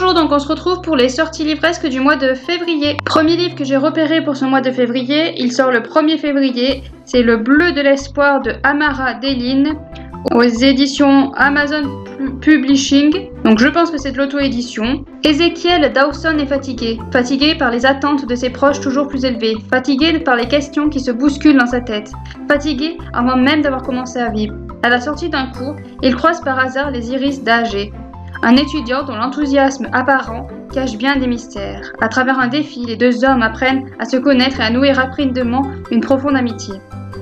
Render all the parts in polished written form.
Bonjour, donc on se retrouve pour les sorties livresques du mois de février. Premier livre que j'ai repéré pour ce mois de février, il sort le 1er février, c'est Le Bleu de l'espoir de Amara Deline aux éditions Amazon Publishing, donc je pense que c'est de l'auto-édition. Ézéchiel Dawson est fatigué par les attentes de ses proches toujours plus élevées, fatigué par les questions qui se bousculent dans sa tête, fatigué avant même d'avoir commencé à vivre. À la sortie d'un cours, il croise par hasard les iris d'Agé, un étudiant dont l'enthousiasme apparent cache bien des mystères. À travers un défi, les deux hommes apprennent à se connaître et à nouer rapidement une profonde amitié.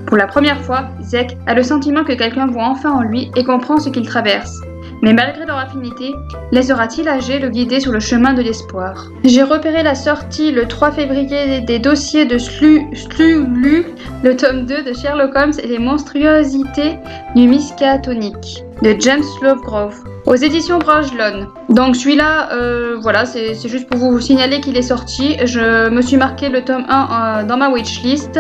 Pour la première fois, Zek a le sentiment que quelqu'un voit enfin en lui et comprend ce qu'il traverse. Mais malgré leur affinité, laissera-t-il Agé le guider sur le chemin de l'espoir? J'ai repéré la sortie le 3 février des dossiers de Slulu, le tome 2 de Sherlock Holmes et les monstruosités du Miskatonic de James Lovegrove aux éditions Bragelonne. Donc celui-là, voilà, c'est juste pour vous signaler qu'il est sorti. Je me suis marqué le tome 1 dans ma wishlist,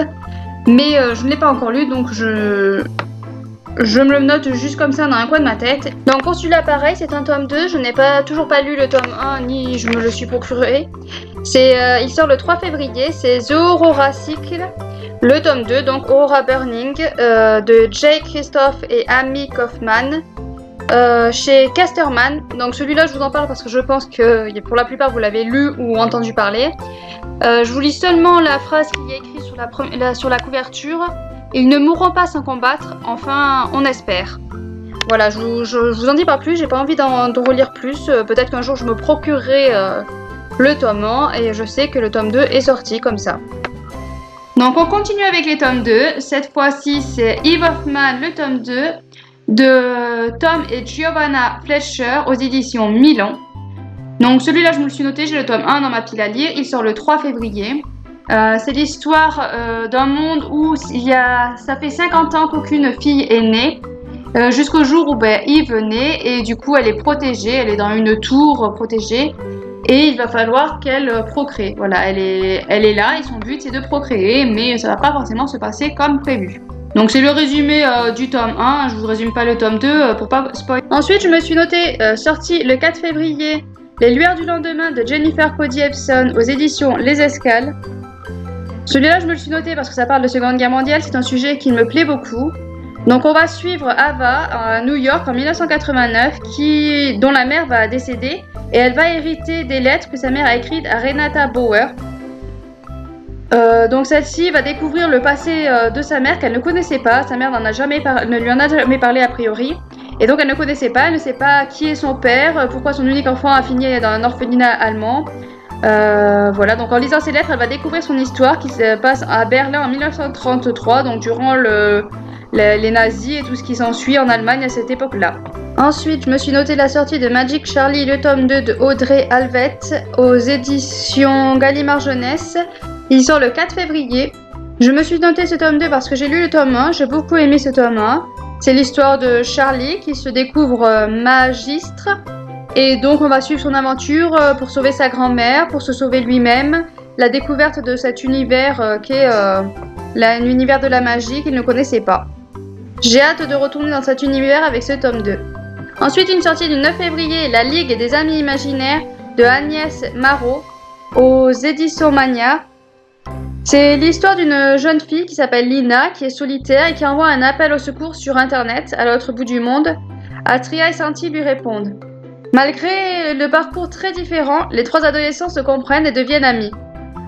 mais je ne l'ai pas encore lu, donc je me le note juste comme ça dans un coin de ma tête. Donc pour celui-là, pareil, c'est un tome 2. Je n'ai toujours pas lu le tome 1, ni je me le suis procuré. Il sort le 3 février, c'est The Aurora Cycle, le tome 2, donc Aurora Burning, de Jay Christophe et Amy Kaufman, chez Casterman. Donc celui-là, je vous en parle parce que je pense que pour la plupart, vous l'avez lu ou entendu parler. Je vous lis seulement la phrase qu'il y a écrite sur la couverture. Ils ne mourront pas sans combattre, enfin, on espère. Voilà, je vous en dis pas plus, j'ai pas envie d'en relire plus. Peut-être qu'un jour je me procurerai le tome 1 et je sais que le tome 2 est sorti comme ça. Donc on continue avec les tomes 2. Cette fois-ci, c'est Eve of Man, le tome 2 de Tom et Giovanna Fletcher aux éditions Milan. Donc celui-là, je me le suis noté, j'ai le tome 1 dans ma pile à lire. Il sort le 3 février. C'est l'histoire d'un monde où ça fait 50 ans qu'aucune fille est née, jusqu'au jour où Eve naît et du coup elle est protégée, elle est dans une tour protégée et il va falloir qu'elle procrée. Voilà, elle est là et son but c'est de procréer, mais ça va pas forcément se passer comme prévu. Donc c'est le résumé du tome 1, je vous résume pas le tome 2 pour pas spoiler. Ensuite je me suis noté, sorti le 4 février, Les Lueurs du lendemain de Jennifer Cody Epson aux éditions Les Escales. Celui-là, je me le suis noté parce que ça parle de Seconde Guerre mondiale, c'est un sujet qui me plaît beaucoup. Donc on va suivre Ava à New York en 1989, dont la mère va décéder, et elle va hériter des lettres que sa mère a écrites à Renata Bauer. Donc celle-ci va découvrir le passé de sa mère qu'elle ne connaissait pas, sa mère ne lui en a jamais parlé a priori, et donc elle ne connaissait pas, elle ne sait pas qui est son père, pourquoi son unique enfant a fini dans un orphelinat allemand. Voilà, donc en lisant ces lettres, elle va découvrir son histoire qui se passe à Berlin en 1933, donc durant les nazis et tout ce qui s'ensuit en Allemagne à cette époque-là. Ensuite, je me suis noté la sortie de Magic Charlie, le tome 2 de Audrey Alvet aux éditions Gallimard Jeunesse. Il sort le 4 février. Je me suis noté ce tome 2 parce que j'ai lu le tome 1, j'ai beaucoup aimé ce tome 1. C'est l'histoire de Charlie qui se découvre magistre. Et donc on va suivre son aventure pour sauver sa grand-mère, pour se sauver lui-même, la découverte de cet univers qui est l'univers de la magie qu'il ne connaissait pas. J'ai hâte de retourner dans cet univers avec ce tome 2. Ensuite, une sortie du 9 février, La Ligue des Amis Imaginaires de Agnès Marot aux éditions Mania. C'est l'histoire d'une jeune fille qui s'appelle Lina, qui est solitaire et qui envoie un appel au secours sur internet à l'autre bout du monde. Astria et Santi lui répondent. Malgré le parcours très différent, les trois adolescents se comprennent et deviennent amis.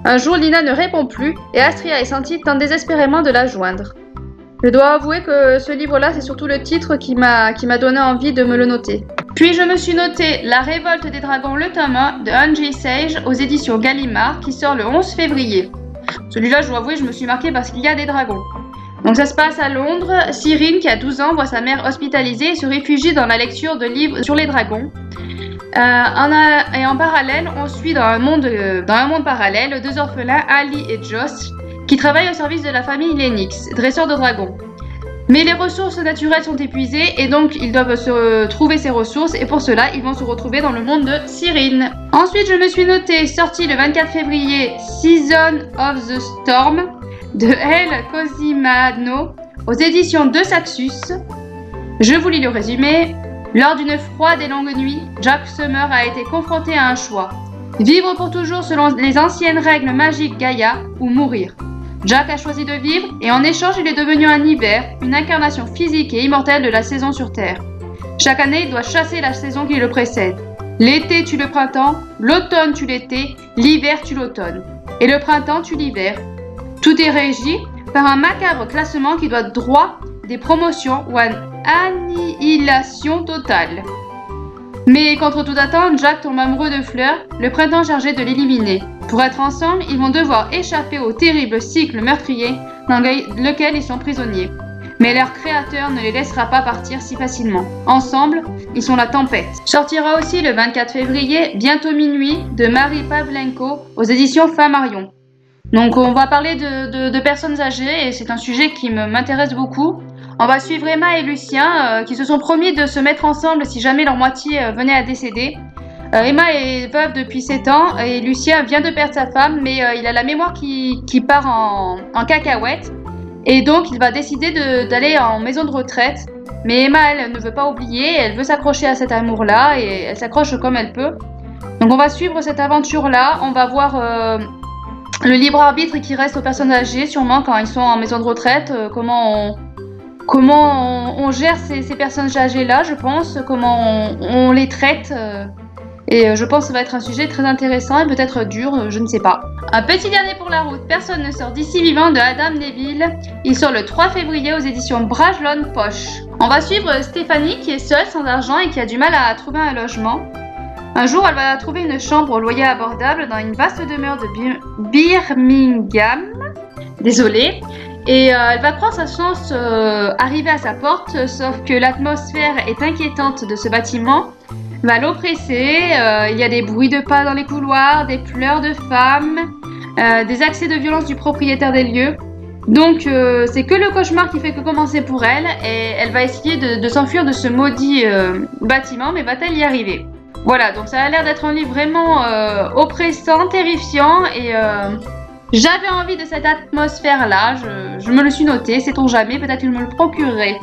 Un jour, Lina ne répond plus et Astria et Santi tentent désespérément de la joindre. Je dois avouer que ce livre-là, c'est surtout le titre qui m'a donné envie de me le noter. Puis je me suis noté La Révolte des Dragons, le tome 1 de Angie Sage aux éditions Gallimard qui sort le 11 février. Celui-là, je dois avouer, je me suis marqué parce qu'il y a des dragons. Donc ça se passe à Londres. Cyrine, qui a 12 ans, voit sa mère hospitalisée et se réfugie dans la lecture de livres sur les dragons. Et en parallèle, on suit dans un monde parallèle deux orphelins, Ali et Josh, qui travaillent au service de la famille Lennox, dresseurs de dragons. Mais les ressources naturelles sont épuisées et donc ils doivent se trouver ces ressources et pour cela, ils vont se retrouver dans le monde de Cyrine. Ensuite, je me suis noté, sorti le 24 février, Season of the Storm de El Cosimano aux éditions de Saxus. Je vous lis le résumé. Lors d'une froide et longue nuit, Jack Summer a été confronté à un choix. Vivre pour toujours selon les anciennes règles magiques Gaïa ou mourir. Jack a choisi de vivre et en échange il est devenu un hiver, une incarnation physique et immortelle de la saison sur Terre. Chaque année il doit chasser la saison qui le précède. L'été tue le printemps, l'automne tue l'été, l'hiver tue l'automne. Et le printemps tue l'hiver. Tout est régi par un macabre classement qui doit droit des promotions ou à une annihilation totale. Mais contre toute attente, Jack tombe amoureux de Fleur, le printemps chargé de l'éliminer. Pour être ensemble, ils vont devoir échapper au terrible cycle meurtrier dans lequel ils sont prisonniers. Mais leur créateur ne les laissera pas partir si facilement. Ensemble, ils sont la tempête. Sortira aussi le 24 février, bientôt minuit, de Marie Pavlenko aux éditions Flammarion. Donc on va parler de personnes âgées et c'est un sujet qui m'intéresse beaucoup. On va suivre Emma et Lucien qui se sont promis de se mettre ensemble si jamais leur moitié venait à décéder. Emma est veuve depuis 7 ans et Lucien vient de perdre sa femme mais il a la mémoire qui part en cacahuète et donc il va décider d'aller en maison de retraite. Mais Emma elle ne veut pas oublier, elle veut s'accrocher à cet amour-là et elle s'accroche comme elle peut. Donc on va suivre cette aventure-là, on va voir le libre arbitre qui reste aux personnes âgées sûrement quand ils sont en maison de retraite, comment on gère ces personnes âgées-là, je pense, comment on les traite. Et je pense que ça va être un sujet très intéressant et peut-être dur, je ne sais pas. Un petit dernier pour la route, Personne ne sort d'ici vivant de Adam Neville. Il sort le 3 février aux éditions Brajlon Poche. On va suivre Stéphanie qui est seule, sans argent et qui a du mal à trouver un logement. Un jour, elle va trouver une chambre au loyer abordable dans une vaste demeure de Birmingham. Désolée. Et elle va croire sa chance arriver à sa porte, sauf que l'atmosphère est inquiétante de ce bâtiment va l'oppresser. Il y a des bruits de pas dans les couloirs, des pleurs de femmes, des accès de violence du propriétaire des lieux. Donc c'est que le cauchemar qui fait que commencer pour elle et elle va essayer de s'enfuir de ce maudit bâtiment, mais va-t-elle y arriver? Voilà, donc ça a l'air d'être un livre vraiment oppressant, terrifiant et j'avais envie de cette atmosphère-là, je me le suis noté, sait-on jamais, peut-être qu'il me le procurerait.